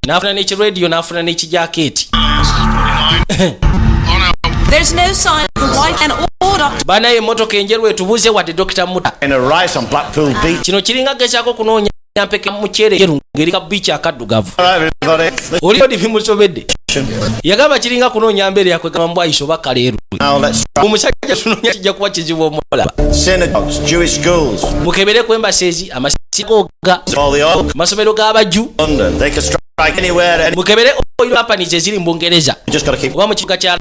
n'afuna n'ekiradio n'afuna n'ekijaketi. There's no sign of the white and order. Bana emmotoka enjeru etubuze wadde Dr. Muta. In a rice on Blackpool Beach. Kino kiringa gezaako kunoonya mpeke mukyere enjeru ngeri ka beach akaddugavu. Olio dibimusobedde. Yagamba kiringa kunoonya mbeere yakwegamba mbwayiso bakaleeru. Omusajja tunoonya kijja kuba kizibu omulaba. Synagogues, Jewish schools. Mukebere ku embassies, amasiko ga. Masomero g'abajju. London, they can strike anywhere. Mukebere oil companies eziri mu Bungereza. Just gotta keep. Oba mu kibuga kya.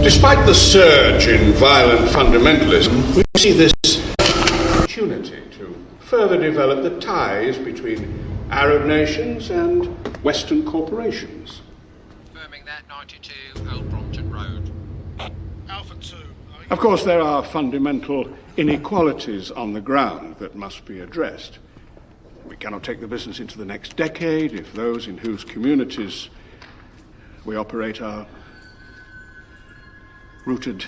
Despite the surge in violent fundamentalism, we see this opportunity to further develop the ties between Arab nations and Western corporations. Confirming that 92 Old Brompton Road. Alpha 2. Of course, there are fundamental inequalities on the ground that must be addressed. We cannot take the business into the next decade if those in whose communities we operate are rooted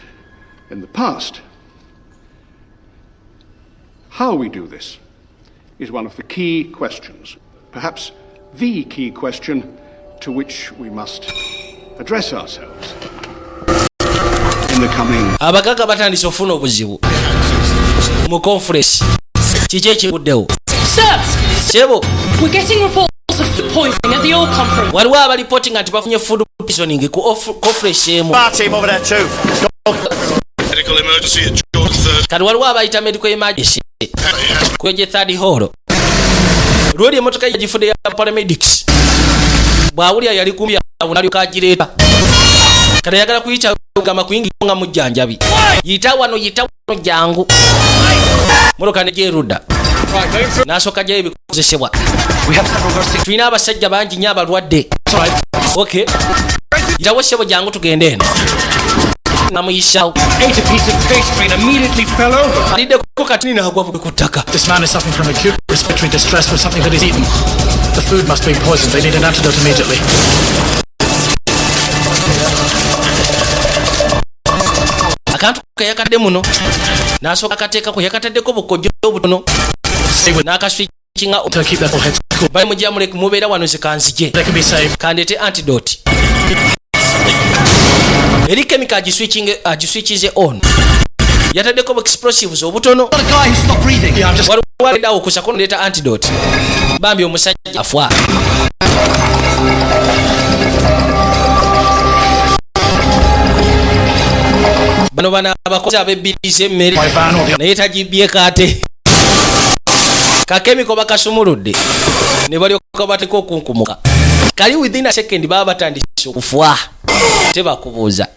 in the past. How we do this is one of the key questions, perhaps the key question to which we must address ourselves in the coming. Abagaga batandise ofuna obuzibu mu conference kiki ekibuddewo. Sebo, We're getting reports of food poisoning at the oil conference. waliwo abalipoting nti bafunye food poisoning ku conference emu. Bar team over there too. Medical emergency at George III. Kati waliwo abayita medical emergency kweje third hall. Lwali emmotoka yagifudde ya paramedics. Bwawulya yali kumbi awunalyoka agireeta. Kati yagala kuyita gamba kuyingira nga mujjanjabi. Yita wano jangu. Mmotoka negyeruda. N'asooka gyayo ebikozesebwa. Tulina abasajja bangi nnyo abalwadde. Okay. Yitawo ssebo jangu tugende eno. Namuyisaawo. Ate a piece of pastry and immediately fell over. Aliddeko kati n'agwa ku ttaka. This man is suffering from acute respiratory distress from something that he's eaten. The food must be poisoned. They need an antidote immediately. Akantu kayakadde muno. N'asooka akateekako yakataddeko bukojjo obutono. N'akaswikinga To keep their full heads cool. bali mujamuleke mubeera wano zikanzije. They can be saved. Kandete antidote. Eri chemical agiswikize on. Yataddeko explosives obutono. What a guy who stopped breathing. Yeah, I'm just. Waliwo okusako ndeeta antidote. Bambi omusajja afwa. Bano bana abakozi ab'ebbirizi emmere naye tagibyeko ate. Kakemiko bakasumuludde ne balyoka bateka okunkumuka. Kali within a second baba batandise okufwa. Tebakubuuza.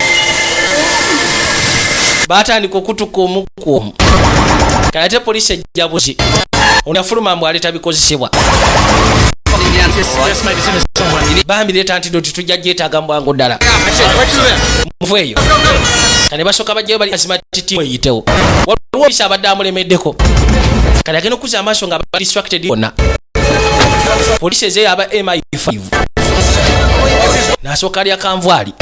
Batandika okutuka omukuomu. Kayate poliisi ejja buzi. Onafuluma mbu aleta bikozesebwa. Yes, mate, it's in his somewhere. Bambi leeta antidote tujja gyetaaga mu bwangu ddala. Mufu eyo. Kane basooka bajjayo bali asima titimu eyitewo. Waliwo bisa abadde amulemeddeko. Kane agenda okuza amaaso nga ba distracted yonna. Poliisi ezeeyo aba MI5. N'asooka alya kanvaali.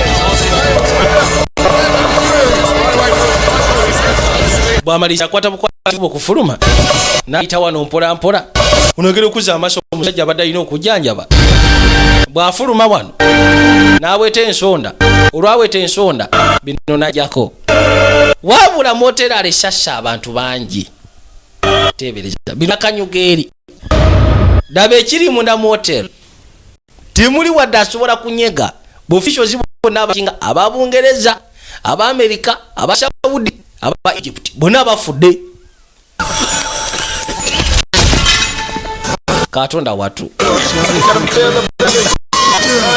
Bw'amaliriza akwata bukwatibu okufuluma. N'ayita wano mpola mpola. Onogera okuza amaaso omusajja abadde alina okujjanjaba. Bw'afuluma wano n'aweta ensonda. Olwaweta ensonda bino n'ajjako. Wabula motera alesassa abantu bangi. Teebereza. Bino akanyuga eri. Daba ekiri munda mu hotel. Timuli wadde asobola kunyega. Bofficials bonna abakinga aba Bungereza, aba America, aba Saudi, aba Egypt. Bonna bafudde. Katonda watu.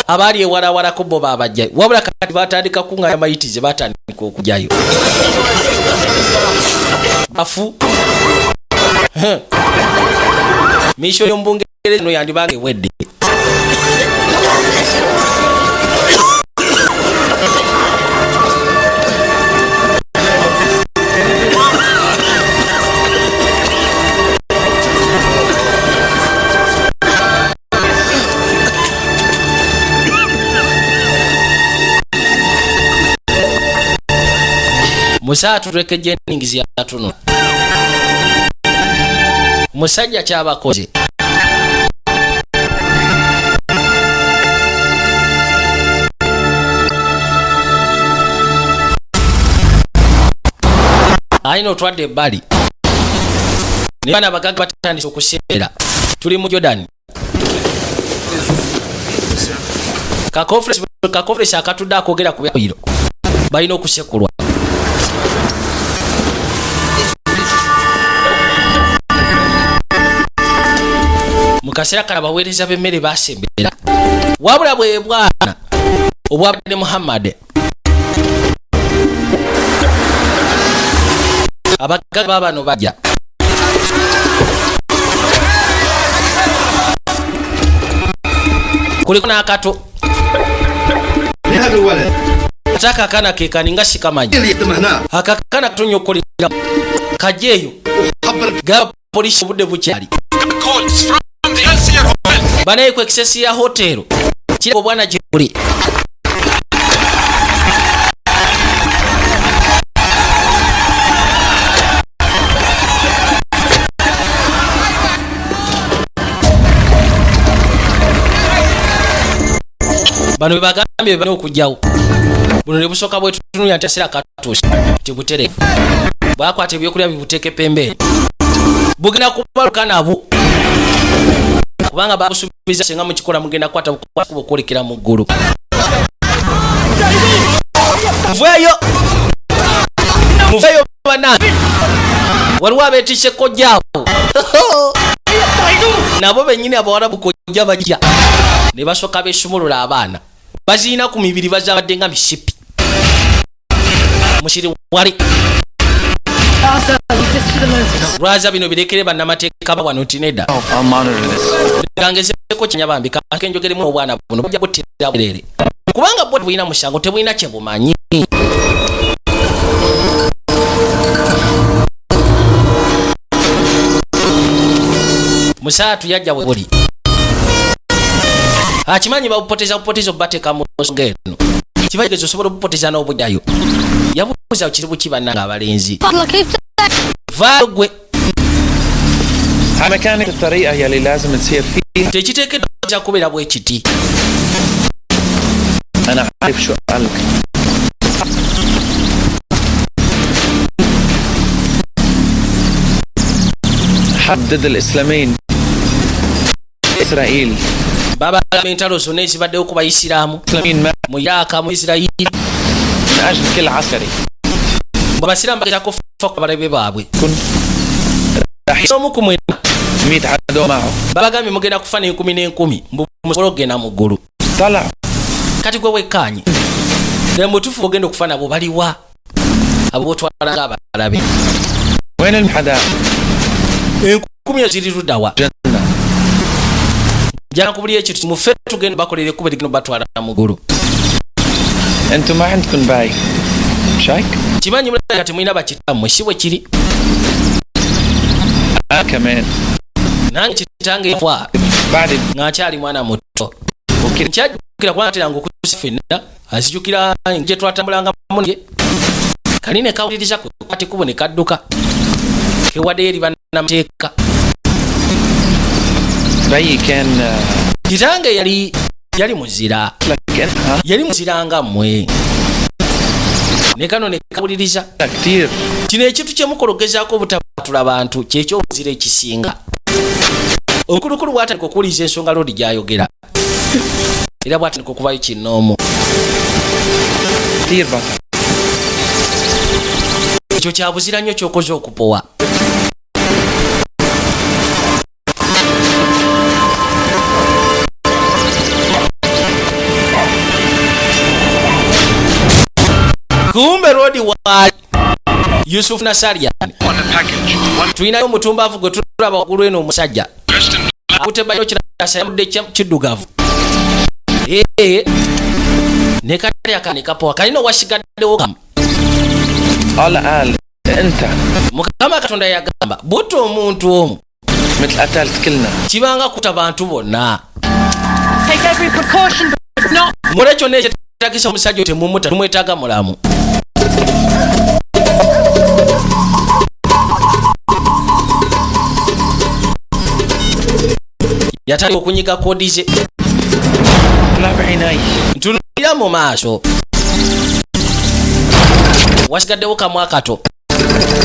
Abali ewala ko bo babajja. Wabula kati batandika kunga ya mayitize batandika okujjayo. Afu. Misho yombungereza no yandibange wedde. Musatu tuleke Jennings yatuno. Musajja kyabakoze. ayina otwadde ebbali ne bana abagagga batandise okuseera tuli mu Jordan kakonferensi akatudde akoogera ku byabiro balina okusekulwa mu kaseera kano abaweereza b'emmere baasembera wabula bwe bwana obwabadde Muhammad abagagga babano bajja kuliko n'akato ataka akana kekani nga sikamanyi akakana katonyokolera kajeeyo gaba polisi obudde bukyali banaye ku excess ya hotelo kirabo bwana gyebuli bano bebagambye bano okujjawo buno ne busooka bwe tutunulira nti asera katuusi tibuterefu bwakwata ebyokulya bibuteeke pembeeri bugenda kubaluka nabo kubanga bakusubiza senga mukikola mugenda kwata kuba okwolekera mu ggulu muveeyo banange waliwo abeetise kojjaawo nabo bennyini abawalabu kojja bajja ne basooka beesumulula abaana baziina ku mibiri bazabadde nga misipi musiri wali lwaza bino birekere bannamateeka bawano tineda gangezeko kinyabambika akenjogeremu obwana buno bujja buttira bwerere kubanga bwo bulina musango tebulina kye bumanyi musaatu yajja buli akimanyi bapoteza obubateeka mu nsonga eno kibategeeza osobola obupoteza n'obuddayo yabuuza kiri bukibannanga abalenzi vaagwe مكانك الطريقة يلي لازم نسير فيها tekiteekeddwa kubeera bwe kiti أنا عارف شو قالك حدد الإسلامين إسرائيل baba entalo zonna ezibaddewo ku bayisiraamu mu Iraka mu Isirayiri من أجل كل عسكري abasiraamu bageza kufa ku balabe baabwe رح omu ku mwena 100 عدو معه babagambye mugenda kufa n'enkumi n'enkumi musobola okugenda mu ggulu طلع kati gwe wekkaanyi ne mutuufu ogenda okufa nabo baliwa abo botwala nga abalabe وين المحداة enkumi eziri luddawa جنة jana kubulira ekyo mufe tugenda bakolera ekkubo ligino batwala mu ggulu أنتم ما عندكم باي شايك kimanyi mulaba kati mulina bakitammwe si bwe kiri كمان nange kitange yafa بعد ng'akyali mwana muto وكده nkyajjukira kubanga teranga okusa ffenna azijjukira gye twatambulanga munye kali ne kawuliriza kwati kubo ne kadduka kewadde eri bannamateeka بيي كان kitange yali muzira لك أنت yali muzira nga mmwe ne kano ne kawuliriza كتير kino ekintu kyemukologezaako obutabatula bantu kyekyobuzira ekisinga okulukulu bwatandika okuwuliriza ensonga loodi gyayogera era bwatandika okubayo kinnoomu كتير بطل ekyo kyabuzira nnyo kyokoze okupowa kumbe rodi wa Yusuf Nasarian tulinayo omutumbavu gwe tulaba waggulu eno omusajja akutebayo kirasa yamudde kiddugavu ne kali akani kapowa kalina owasigaddewo kamu قال أنت mukama katonda yagamba butta omuntu omu مثل قتلت كلنا kibanga kuta bantu bonna Take every precaution, but not. mule kyonna ekyetagisa omusajja temumuta tumwetaaga mulamu yatandika okunyiga koodi ze طلع بعيني ntunulira mu maaso wasigaddewo kamu akato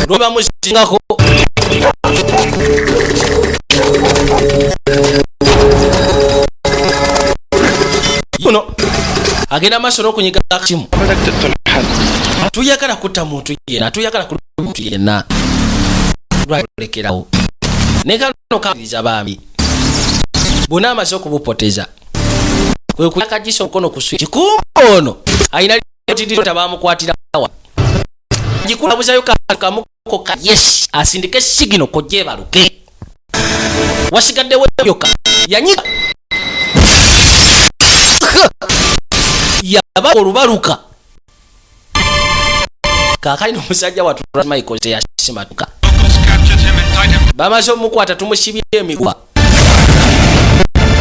lweba musingako yuno agenda maaso n'okunyiga kimu. Tuyagala kutta muntu yenna, tuyagala kuluma muntu yenna. Lwalekerawo ne kano kawuliriza baami bonna amaze okubupoteza kwe kuyakagisa omukono ku switch kumbe ono ayina litidiro bamukwatira wa gikulabuzayo kamuko ka yes asindike sigino kojje baluke wasigadde weyoka yanyiga yaba olubaluka kakali n'omusajja watu Michael teyasimatuka bamaze omukwata tumusibye emigwa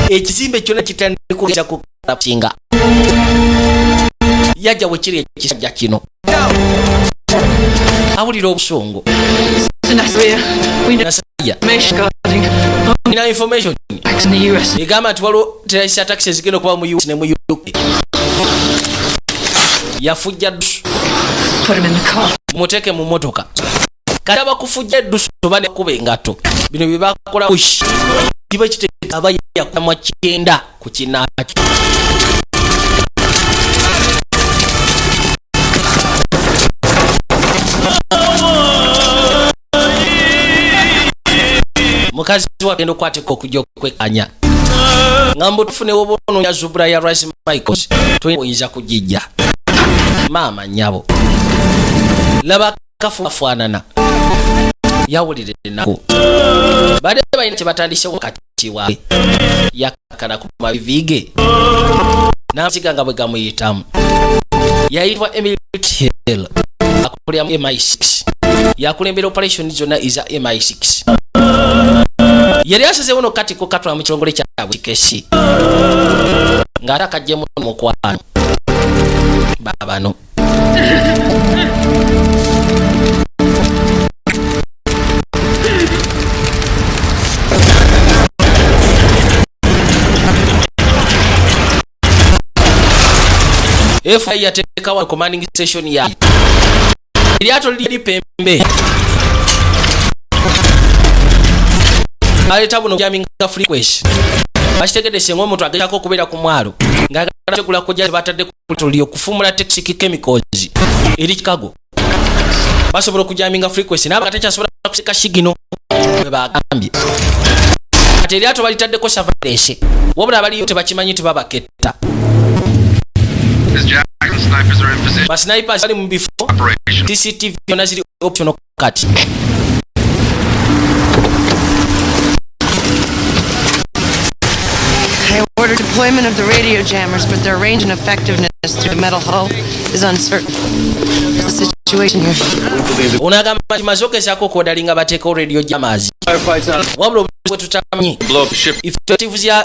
ekizimbe kyonna kitandika kuja kukinga yajja wekiri ekisajja kino awulira obusungu nina information egamba nti waliwo terrorist attacks ezigenda okuba mu US ne mu UK yafujja dusu muteke mu motoka kati abakufujja eddusu bane kuba engato bino bye bakola push kiba kiteeka aba yakwama kyenda ku kinakyo mukazi wagenda okwateka okujja okwekanya ngambo tufune obono ya Zubra ya Rice Michaels tuyinza kujijja mama nyabo laba kafuafanana yawulire nako baade bayina kyebatandise wakati wawe yakakana ku mabivige n'asiganga bwe gamuyitamu yayitwa Emily Hill akulira MI6 yakulembera operation zonna iza MI6 yali asazeewo nokati ko katula mu kirongole kyabwe kesi ng'ate akajjemu mukwano babano FBI yatekawo commanding station ya ilyato lili pembe aleta buno jaminga frequency bashitegedese ng'omuntu agezako okubeera ku mwalo ng'agala kujja batadde ku petrol okufumula toxic chemicals eri Chicago basobola okujaminga frequency n'abagate kyasobola kusika shigino bwe bagambye ate eryato balitaddeko surveillance wabula abaliyo tebakimanyi tebabaketta basnipers bali mu bifo CCTV yona ziri optional kati They ordered deployment of the radio jammers, but their range and effectiveness through the metal hull is uncertain. What's the situation here? Unagamba mazokesako kodalinga bateko radio jammers wabula bwe tutamanyi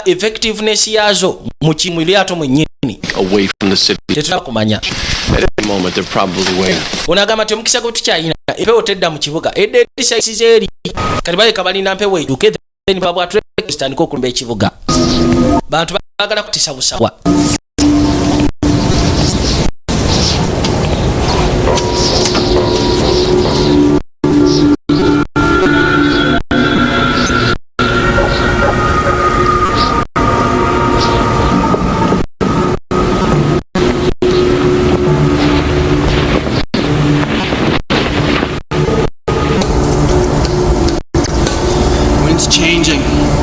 effectiveness yazo mu kimulyato mwennyini away from the city. Tetutakumanya. At any moment they're probably waiting. Unagamba temukisako tukyayina empewo tedda mu kibuga edde size kati baleka balina mpewo eduke then babwa trekistandika okulumba ekibuga bantu bagala kutisa busawa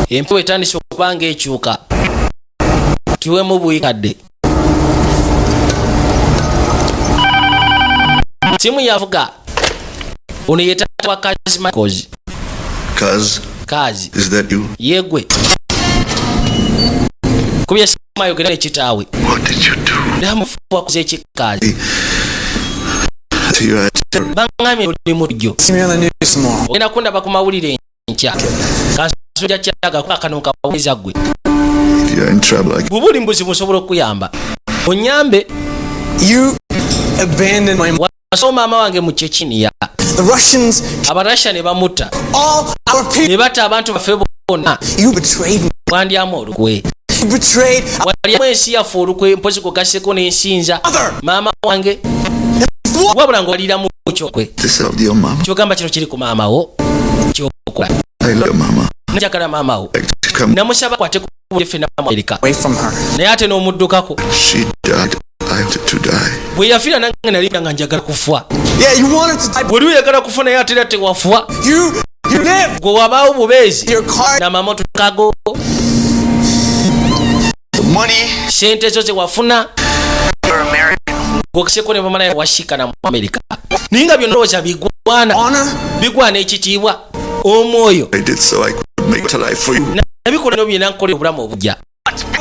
empewo etandise okubanga ekyuka tiwemu bwikadde simu yavuga ono yetata wa Kazi Michaels. Kazi is that you? Yegwe kubya simu ayogera ekitaawe What did you do? ndamufuwa kuze ekikazi bangami oli mujjo ogenda kundaba ku mawulire nkya kansuja kyaga kwakanuka weza gwe You're in trouble. bubuli mbuzi musobola okuyamba onyambe You abandoned my wasoma mama wange mu Chechnya the Russians abarasha ne bamuta all our people. ne bata abantu bafe bonna You betrayed me. wandyamu olukwe You betrayed waliamu ensi yaffe olukwe mpozi kugaseko n'ensinza mama wange wabula ng'olira mu kyokwe This is your mama. kyogamba kino kiri ku maama wo kyokola I love your mama. njagala maama wo Come namusaba kwate ku fenna mu Amerika Away from her. naye ate n'omuddukako She died. I wanted to die. bwe yafiira nange nali nga njagala kufa Yeah, you wanted to die. bwe oyagala kufa naye ate era tewafa You live. gwe wabaawo bubeezi Your car. n'amamotoka go Money. sente zo ze wafuna You're American. gwokiseko ne bamala washikana mu Amerika naye nga byonna ndowooza bigwana Honor. bigwana ekitiibwa omwoyo I did so I could make a life for you. nabikola nyo byena nkola obulamu obujja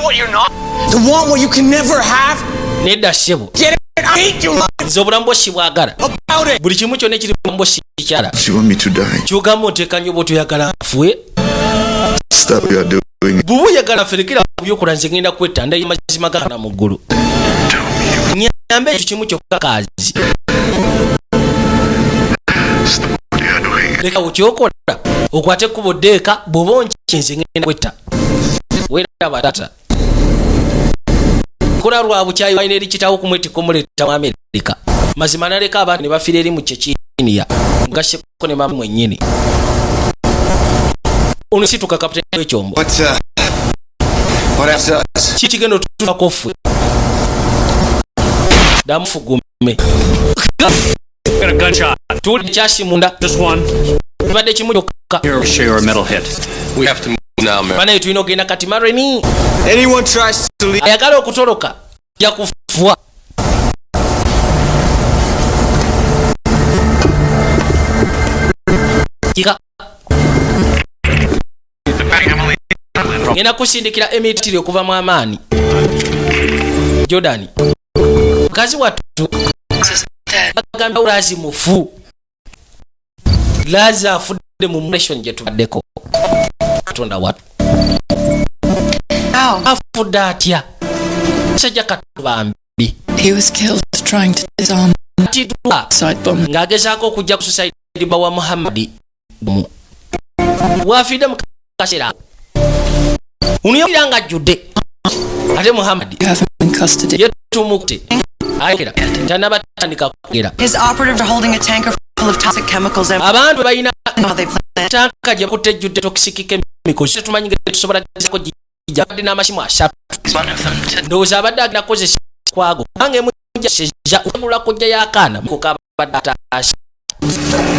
What you're not. To want what you can never have. nedda ssebo Get it. I hate you. nze obulamu bwo sibwagala About it. buli kimu kyonna ekiri bulamu bwo sikyala She want me to die. kyogamba oteeka nnyo bw'otoyagala nfue Stop what you are doing. bw'oba oyagala ferekera ku byokola nze ngenda kwetta ndayo mazima gakana mu ggulu nyambe ekyo kimu kyokka kaazi What you are doing. leka okyokola okwate ekkubo ddeeka bw'oba onki nze ngenda kwetta weeraba tata kola lwa bukyayi walina eri kitaawo kumwetikka omuleeta mu Amerika mazima naleka abantu ne bafiira eri mu kyekiniya mugasseko ne maama mwennyini ono situka kapitaani w'ekyombo What else does? kikigenda otutukako ffe damufugume Got a gunshot. tuli ekyasi munda Just one. kibadde kimu kyokka Here, share a metal hit. We have to move now, man. banaye tulina ogenda kati mareni Anyone tries to leave. ayagala okutoloka ja kufua kika ngenda kusindikira emitiri okuva mu amaani Jordan mukazi wattu bagamba ulazi mufu lazi afudde mu nation gye tubaddeko katonda wattu afudde atya sajja katubambi He was killed trying to disarm atidwa side bomb. ng'agezaako okujja ku society bawa Muhammadi gumu waafidde mu kaseera uniyawulira nga ajjudde ate Muhammadi You have him in custody. yetumukute ayekera tanabatandika kugera His operatives are holding a tanker full of toxic chemicals and abantu balina how they plan. tanka gye bakutte ejjudde toxic chemicals tetumanyi ngeri tusobola gezako gijja badde n'amasimu 3 ndowooza abadde agenda kukozesa kwago nange mujja okugula kujja y'akaana kukabadde ataasa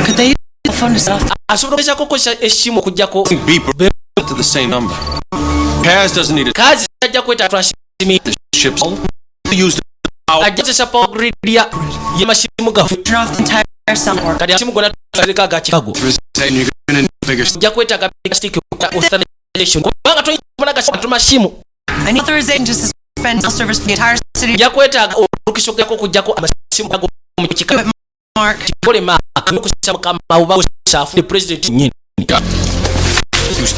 Could they use the phone to stop? asobola okugezako okukozesa essimu okugjako Beeper to the same number. Kaz doesn't need a kazi ajja kweta transmit ships. Use the power. ajja kozesa power grid ya y'amasimu gaffe Turn off the entire sound work. kati amasimu gonna tugaleka aga Chicago And you're gonna figure ajja kwetaaga stick authorization kubanga toyinza masimu I need authorization to suspend cell service for the entire city. ajja kwetaaga olukisogako kujjako amasimu gago mu kika Mark. kikole makusisa mukama uba usafu president nyini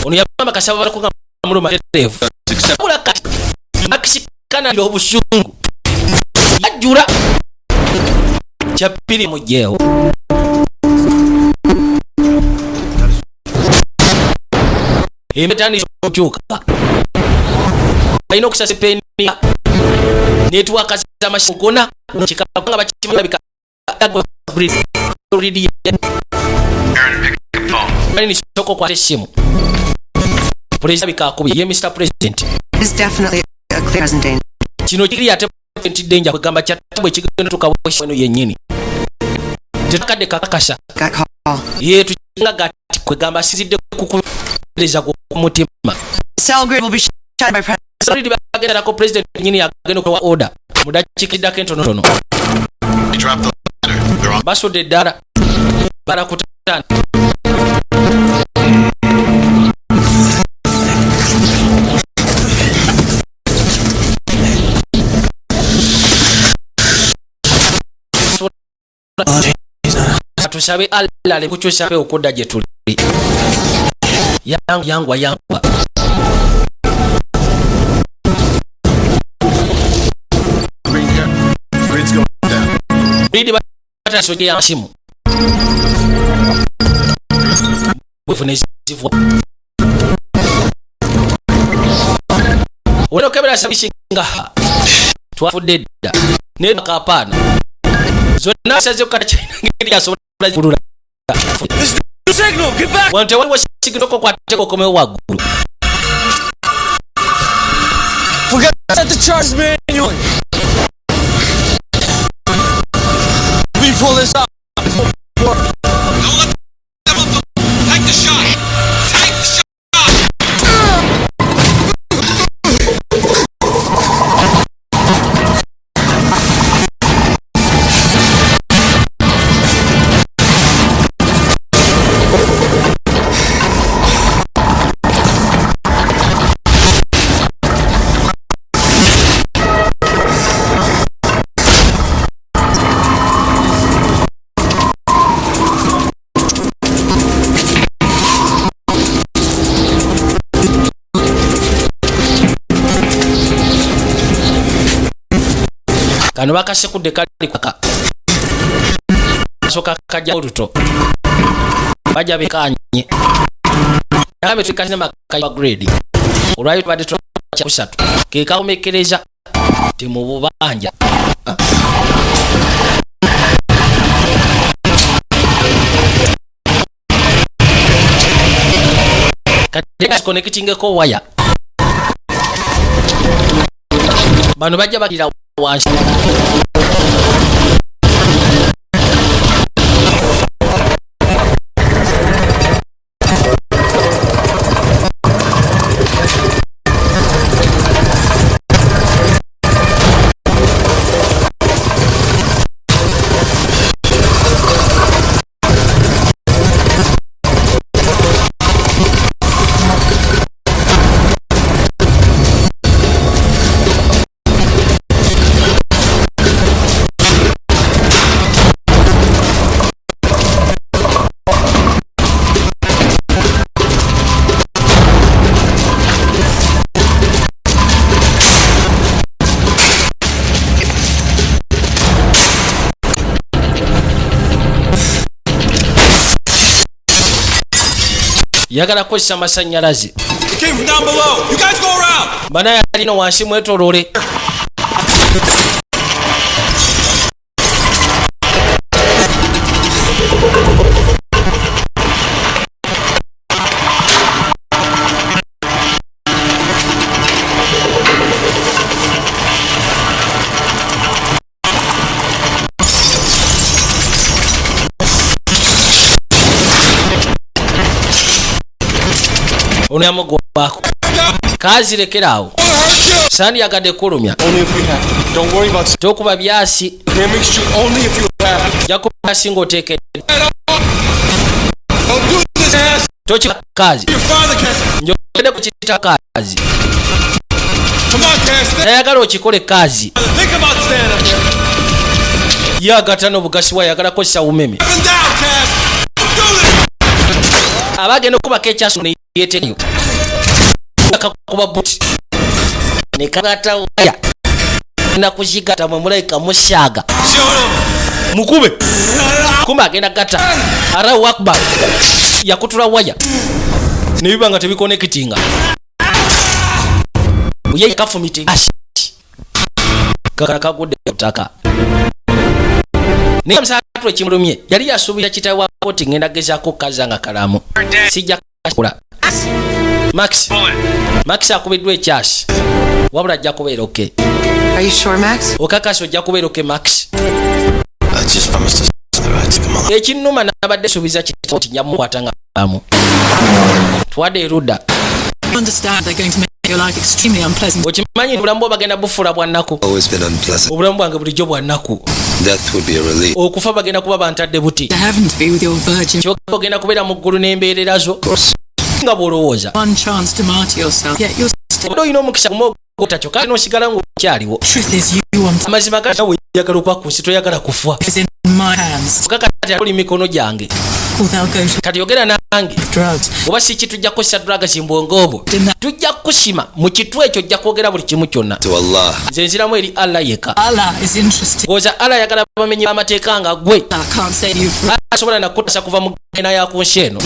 ono yabamba kasaba balakuga muluma terevu kula kati makishikana ilo obusungu yajura chapiri mujeo emetani okyuka ayina okusasa peni network z'amashigona kikanga bakimya bika ni soko kwa heshima president bikakubi ye Mr President Is definitely a clear present danger. kino kiri ate president danger kugamba cyatabwe kigenda tukabosha eno yennyini tetukadde kakakasha Got call. ye tukinga gati kwegamba sizidde kukubereza ku mutima Cell grid will be shut by president. sorry bagenda ko president nyini agenda kwa order mudakikida kento nono Drop the ladder. They're on. baso de dara bara kutana tusabe Allah le kuchosha pe okoda je tuli yangwa Grid's going down. bidi bata soje ya simu wefunezivu wano kebera sabishinga twafudde dda ne kapana zonna saze okata ngeri yasobola kulula Signal, get back! wante waliwo signal ko kwate kokomewo waggulu Forget set the charge manually. We pull this up. Don't let them up. Take the shot. Take the shot. kano bakasekudde kali kaka soka kajja oluto bajja bekanye nabe tukazina makaya grade olwayo tubadde twacha kusatu ke kaomekereza timu bubanja kati connecting ko wire bano bajja bakira wansi yagala kozesa amasanyalaze bana yalina wansi mwetolole ono yamugwako kazi lekerawo sandi yagadde kulumya tokuba byasi jakuba singa oteekedde tokika kazi njogedde ku kita kazi tayagala okikole kazi yagata n'obugasiwa yagala kozesa umeme abagenda okubako ekyaso neyeteyo akakuba buti nekagata waya nakuzigata mwemulayika mushaga mukube kumbe agenda gata ara wakba yakutula waya nebiba nga tebikonekitinga uye kafumite ashi kakagudde kutaka naye omusatu ekimulumye yali yasuubira kitawe wa koti ngenda gezaako kazanga kalamu sijja kula Max akubiddwa ekyasi wabula ajja kubeera oke okakasi ojja kubeera oke Max ekinnuma nabadde suubiza kiti njamukwata nga kalamu twadde erudda okimanyi obulamu bwo bagenda bufuula bwannaku obulamu bwange bulijjo bwannaku okufa bagenda kuba bantadde buti ogenda kubeera mu ggulu n'embeerera zo nga bwolowooza olina omukisa kumogotacyo kale nosigala ngaokyaliwo amazima gaawe yagala okuba ku nsi toyagala kufa kakati oli mikono gyange kati yogera nange oba si ki tujja kukosa drugs mbwongo obwo tujja kusima mu kitu ekyo ojja kwogera buli kimu kyonna nze nziramu eri Allah yeka goza Allah yagala bamenyi b'amateeka nga gwe asobola nakutasa kuva mu gena ya ku nsi eno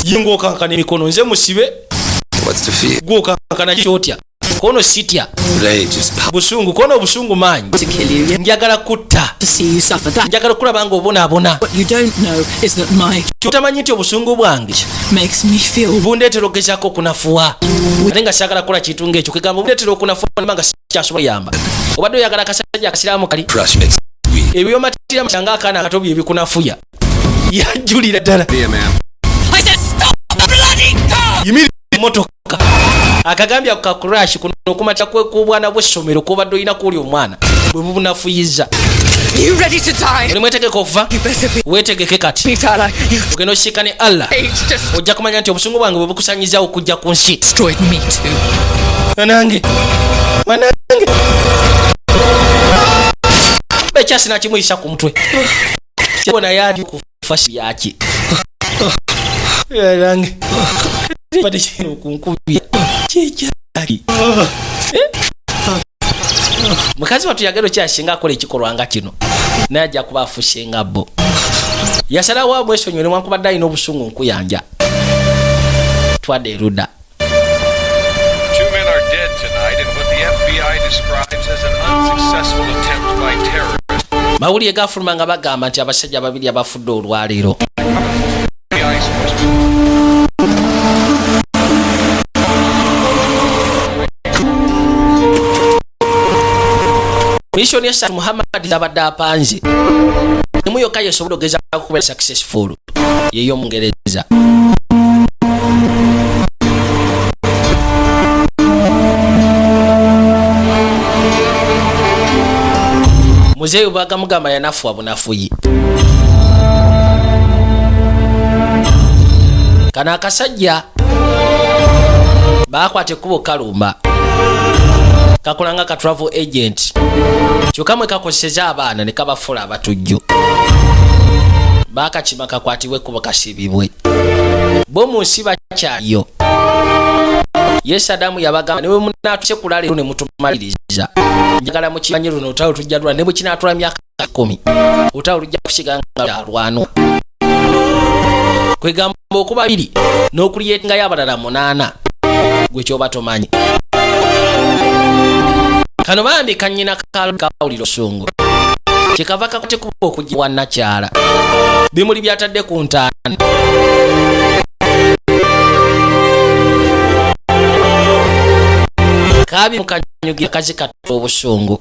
yenga okankana emikono nze musibe gwe okankana kyotya kono sitya Rage is power. busungu kono obusungu manyi To kill you, yet njagala kutta to see you suffer. That njagala okulaba nga obonaabona what you don't know is that my kyotamanyi nti obusungu bwange makes me feel bundeetera okugezaako okunafuwa ate nga saagala kukola kintu ng'ekyo kegamba bundeetera okunafuwa nga sikyasobola yamba obadde oyagala akasajja akasiraamu kali Crush makes weak. ebyomatira mukyanga akaana akato bye bikunafuya yajjulira ddala Here, man. I said stop bloody car. yimirira emmotoka akagambye ako kakurashi kuno okumatira kwekubwana bw'essomero kwobadde olina kuoli omwana bwe bubunafuyiza You ready to die? oli mwetegeka okufa You better be weetegeke kati me, Tyler. You ogenda osisiika ne allah age just ojja kumanya nti obusungu bwange bwe bukusanyizaawo okujja ku nsi destroyed me too. manange bekyasi nakimuyisa ku mutwe kibona yali kufa yaki manange bade kino kunkubya kikyaki mukazi watu yagero kyasinga akola ekikolwa nga kino naye ajja kuba afushe nga bo yasalawo amwesonyiwe newankubadde alina obusungu nkuyanja twadde eruda. Two men are dead tonight in what the FBI describes as an unsuccessful attempt by terrorists. mawulire gafuluma nga bagamba nti abasajja babiri abafudde olwaleero. FBI spokesman. Mission ya Sir Muhammad abadde apanze emu yokka yesobola okugezaako kubeera successful yeyo Mungereza. Muzeeyo bagamugamba yanafuwa bunafuyi. Kana akasajja bakwata ekkubo kalumba kakolanga ka travel agent kyokka mwe kakoseza abaana ne kabafula abatujju bakakima kakwatibwe ekkubo kasibibwe bo mu nsi bakyaliyo. Yes, Adamu yabagamba newe munatuse kulala ne mutumaliriza njagala mukimanyi luno utawo tujja lwa ne bwe kinatula myaka 10 utawo lujja kusiganga lwano kwegamba okuba 2 n'okuliyetinga y'abalala 8 gwe kyoba tomanyi. Kano bambi kanyina kawuliro sungu kikava kakote kuba okujiwa nakyala bimuli byatadde ku ntaana kabi mukanyugira kazi kato obusungu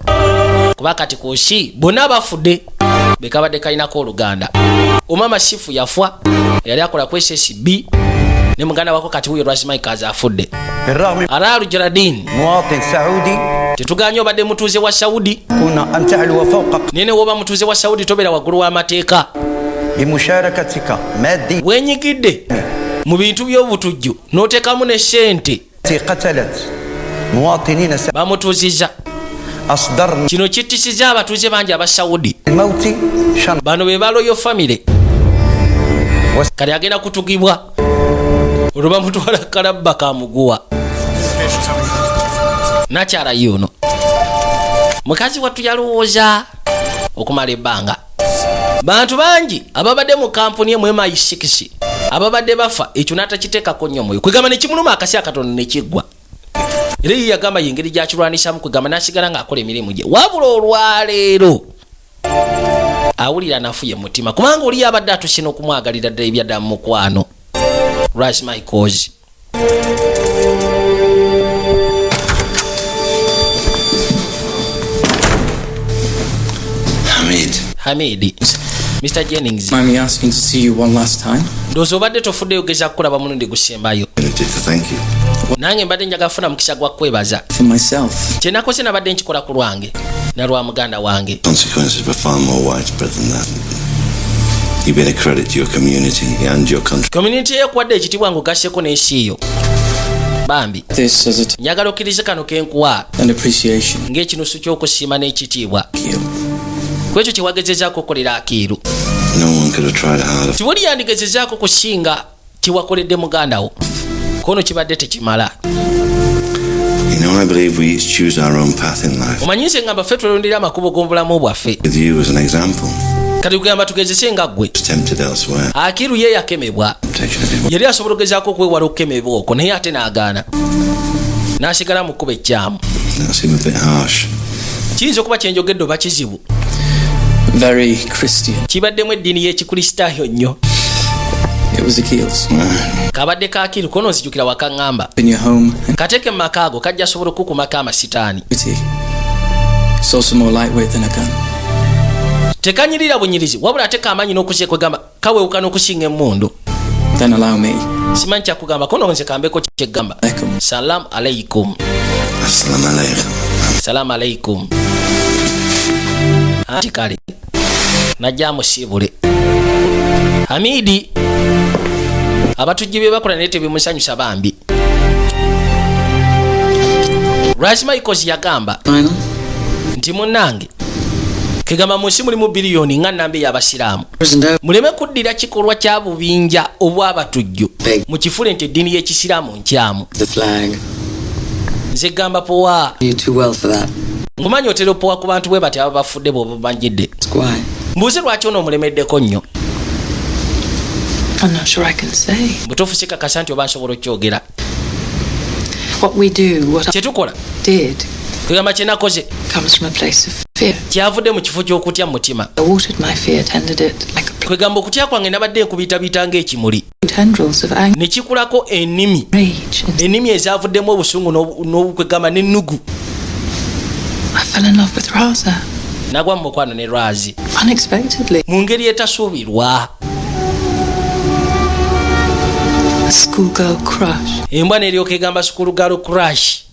kuba kati kusi bonna bafudde bekabadde kalinako oluganda. Omama Sifu yafwa yali akola ku SSB ne muganda wako kati huyo Razmike afudde. Aralu Jaradin مواطن سعودي tetuganya obadde mutuuze wa Saudi كنا أن تعلو فوق nene woba mutuuze wa Saudi tobera waggulu w'amateeka بمشاركتك مادي wenyigidde mu bintu by'obutujju n'oteekamu ne ssente قتلت مواطنين bamutuuzizza. أصدرنا Kino kittisiza abatuuze bangi aba Saudi الموت شن bano be baloyo family kali agenda kutugibwa olwo bamutwala kalabba kamuguwa nakyala yuno mukazi wattu yalowooza okumala ebbanga. Bantu bangi ababadde mu kampuni emu MI6 ababadde bafa ekyo n'atakiteekako nnyo mwoyo kwegamba ne kimuluma akasi akatono ne kiggwa era ye yagamba yengeri gyakirwanisaamu kwegamba n'asigala ng'akola emirimu gye wabula olwaleero awulira nafuye mutima kubanga oli yabadde atusina okumwagalira ddala ebyadda mu mukwano Razmike. Hamid. Mr. Jennings. Mind me asking to see you one last time? Ndowooza obadde tofudde yogeza kukulaba mulundi gusembayo. Thank you. Nange mbadde njagala kufuna mukisa gwa kwebaza. For myself. Kye nakoze nabadde nkikola ku lwange na lwa muganda wange. Consequences were far more widespread than that. You've been a credit to your community and your country. Community ekuwadde ekitibwa ng'ogasseko n'ensi yo. Bambi. This is it. Njagala okkirize kano kenkuwa. An appreciation. Ng'ekinusu ky'okusiima n'ekitiibwa. Kwekyo kye wagezezaako okukolera Akiiru. No one could have tried harder. Tibuli yandigezezaako kusinga kye wakoledde muganda wo. Kono kibadde tekimala. You know, I believe we each choose our own path in life. Omanyinse ngamba ffe twelondera amakubo g'obulamu bwaffe. With you as an example. Kati kugamba tugezese nga ggwe. Tempted elsewhere. Akiiru ye yakemebwa. Yali asobola okugezaako okwewala okukemebwa okwo naye ate n'agaana. n'asigala mu kkuba ekyamu. That seemed a bit harsh. Kiyinza okuba kyenjogedde oba kizibu. Very Christian. Kibaddemu eddiini y'ekikristaayo nnyo. It was Akil's. Kabadde ka Akil kono nzijukira waka ngamba. In your home. Kateeke mu maka ago kajja sobola okukumako amasitaani. It's also more lightweight than a gun. Tekanyirira bunyirizi wabula ate kamanyi n'okuze kwegamba kawewuka n'okusinga emmundu. Then allow me. Simanyi kyakugamba kono nze kambeko kyegamba. Salam alaikum. Assalamu alaikum. Salam alaikum. Ati kale najja musibule Hamidi abatujje bye bakola nete bimusanyusa bambi. Rashma ikozi yagamba nti munnange kegamba munsi mulimu biliyoni nga nambe y'abasiraamu muleme kuddira kikolwa kya bubinja obw'abatujju mu kifule nti eddiini y'ekisiraamu nkyamu. Nze gamba powa ngumanyi otera opowa ku bantu bwe bati aba bafudde bw'oba banjidde. Mbuuze lwaki ono omulemeddeko nnyo. Butuufu sikakasa nti oba nsobola okyogera. Kyetukola kwegamba kyenakoze kyavudde mu kifo ky'okutya mu mutima. Kwegamba okutya kwange nabadde nkubiyitabiita ng'ekimuli ne kikulako ennimi ezaavuddemu obusungu n'okwegamba n'ennugu. Nagwa mu mukwano ne Razi mu ngeri etasuubirwa. Embwa neryoka egamba school girl crush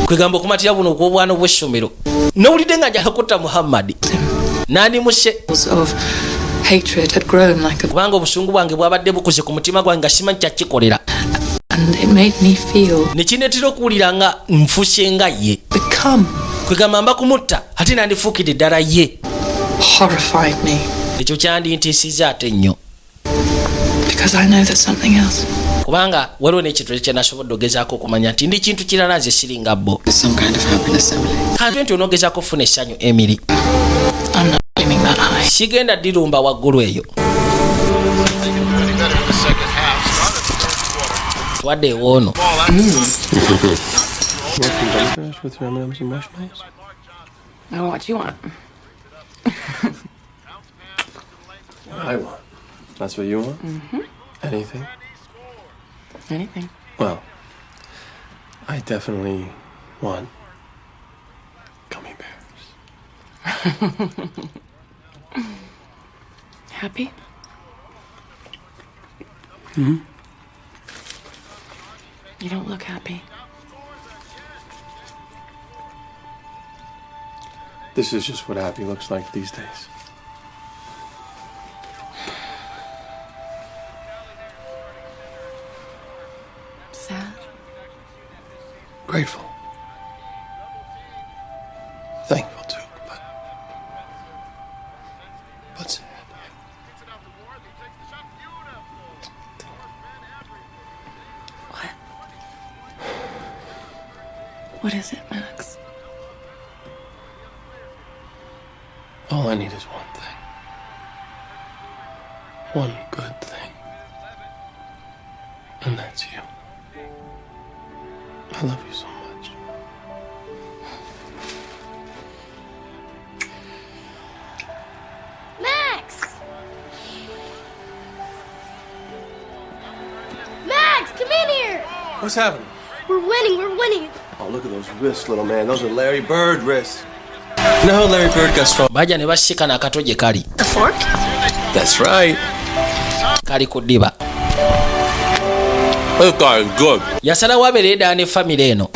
kwegamba okumatira buno okw'obwana obw'essomero nowulidde nga njala kutta Muhammad nandimuse kubanga obusungu bwange bwabadde bukuze ku mutima gwange nga simanyi kyakikolera ne kinetera okuwulira nga nfuse nga ye kwegamba mba kumutta ate nandifuukidde eddala ye. Ekyo kyandintiisiza ate nnyo kubanga waliwo n'ekintu kyenasobodde ogezaako okumanya nti ndi kintu kirala nze siringa bo kanti nti onoogezaako okufuna essanyu Emily. Sigenda dirumba waggulu eyo twadde ewoono. With your M&M's and marshmallows? Oh, what do you want? What I want. That's what you want? Mm-hmm. Anything? Anything. Well, I definitely want gummy bears. Happy? Mm-hmm. You don't look happy. This is just what happy looks like these days. Sad? Grateful. Thankful too, but sad. What? What is it, Max? All I need is one thing. One good thing. And that's you. I love you so much. Max! Max, come in here! What's happening? We're winning. Oh, look at those wrists, little man. Those are Larry Bird wrists. You know how Larry Bird got strong? Baja ne bashika na katoje kali. The fork? That's right. Kali kudiba. This guy is good. Yasala wabereda ne family eno.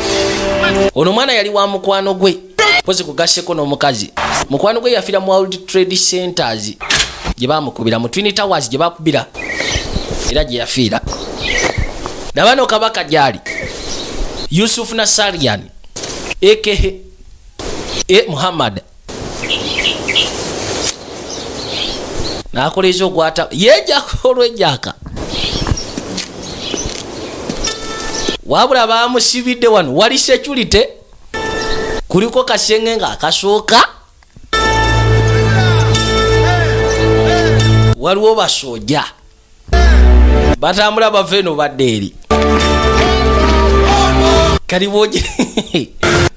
Ono mwana yali wa mukwano gwe. Pozi kugasheko n'omukazi. Mukwano gwe yafira mu World Trade Centers. Gye bamukubira mu Twin Towers gye bakubira. Era gye yafira. Nabano kabaka jali. Yusuf Nasarian. Aka Muhammad nakolezo gwata yeja kolwejaka wabula bamusibidde wano wali security kuliko kasenge nga akasooka waliwo basoja batambula baveno badde eri kali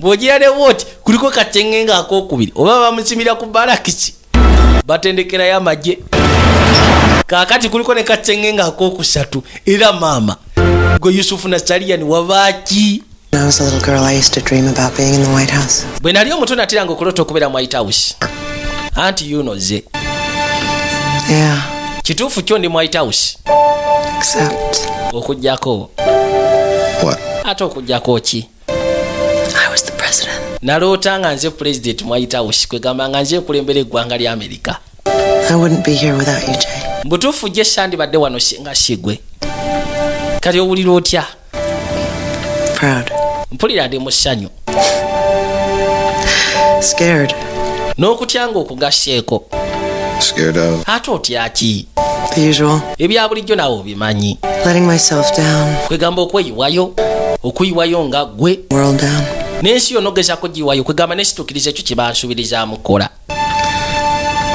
bwogira ne woti kuliko katengenga akokubiri oba bamusimira ku barakisi batendekera ya maje kakati kuliko ne katengenga akokusatu era mama go Yusufu Nasalian wabaki. When I was a little girl, I used to dream about being in the White House. Bwe nali omuto natiranga okulota okubeera mu White House. Anti you know ze. Yeah. Kituufu kyo ndi mu White House. Except. Okujjako. What? Ate okujjako ki? I was the president. Naloota nga nze president mu White House kwegamba nga nze kulembera eggwanga lya Amerika. I wouldn't be here without you, Jay. Mbutuufu gye sandibadde wano nga sigwe. Kati owulira otya? Proud. Mpulira ndi mu ssanyu. Scared. N'okutyanga okugasseeko. Scared of? Ate otya ki? The usual. Ebya bulijjo naawe obimanyi. Letting myself down. Kwegamba okuyiwayo nga gwe. World down. N'ensi yonna ogezaako giyiwayo kwegamba nesituukiriza ekyo kye bansuubirizaamu kola.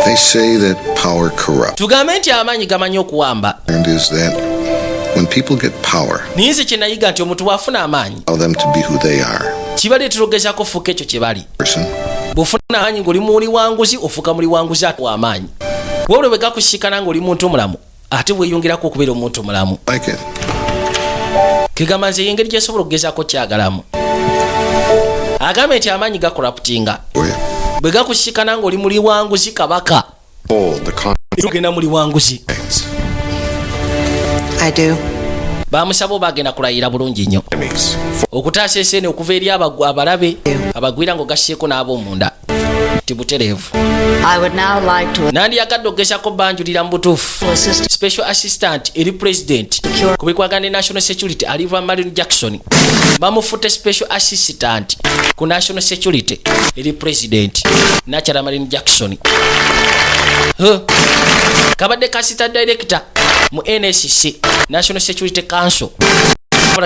They say that power corrupts. Tugambe nti amaanyi gamanyi okuwamba. And is that when people get power, nize kye nayiga nti omuntu bw'afuna amaanyi allow them to be who they are. Kibaleetera ogezaako ofuuka ekyo kye bali. Person. Bw'ofuna amaanyi ng'oli muli wanguzi ofuuka muli wanguzi ate w'amaanyi. Wabula bwe gakusikana ng'oli muntu omulamu ate weeyongerako okubeera omuntu omulamu. Like it. Kigamba nze engeri gy'esobola okugezaako kyagalamu. Agambe nti amaanyi gakolaputinga. Bwe gakusikana ng'oli muli wanguzi kabaka. Ogenda muli wanguzi. I do. Bamusaba oba agenda kulayira bulungi nnyo. Okutaasa esene okuva eri abalabe abagwira ng'ogasseeko n'ab'omunda. Tibutereevu. Nandiyagadde okugezaako banjulira mu butuufu. Special Assistant eri President ku bikwagana ne National Security Aliva Marine Jackson bamufute Special Assistant ku National Security eri President Nachara Marine Jackson. Kabadde Assistant Director mu NSC National Security Council.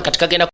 Katika gena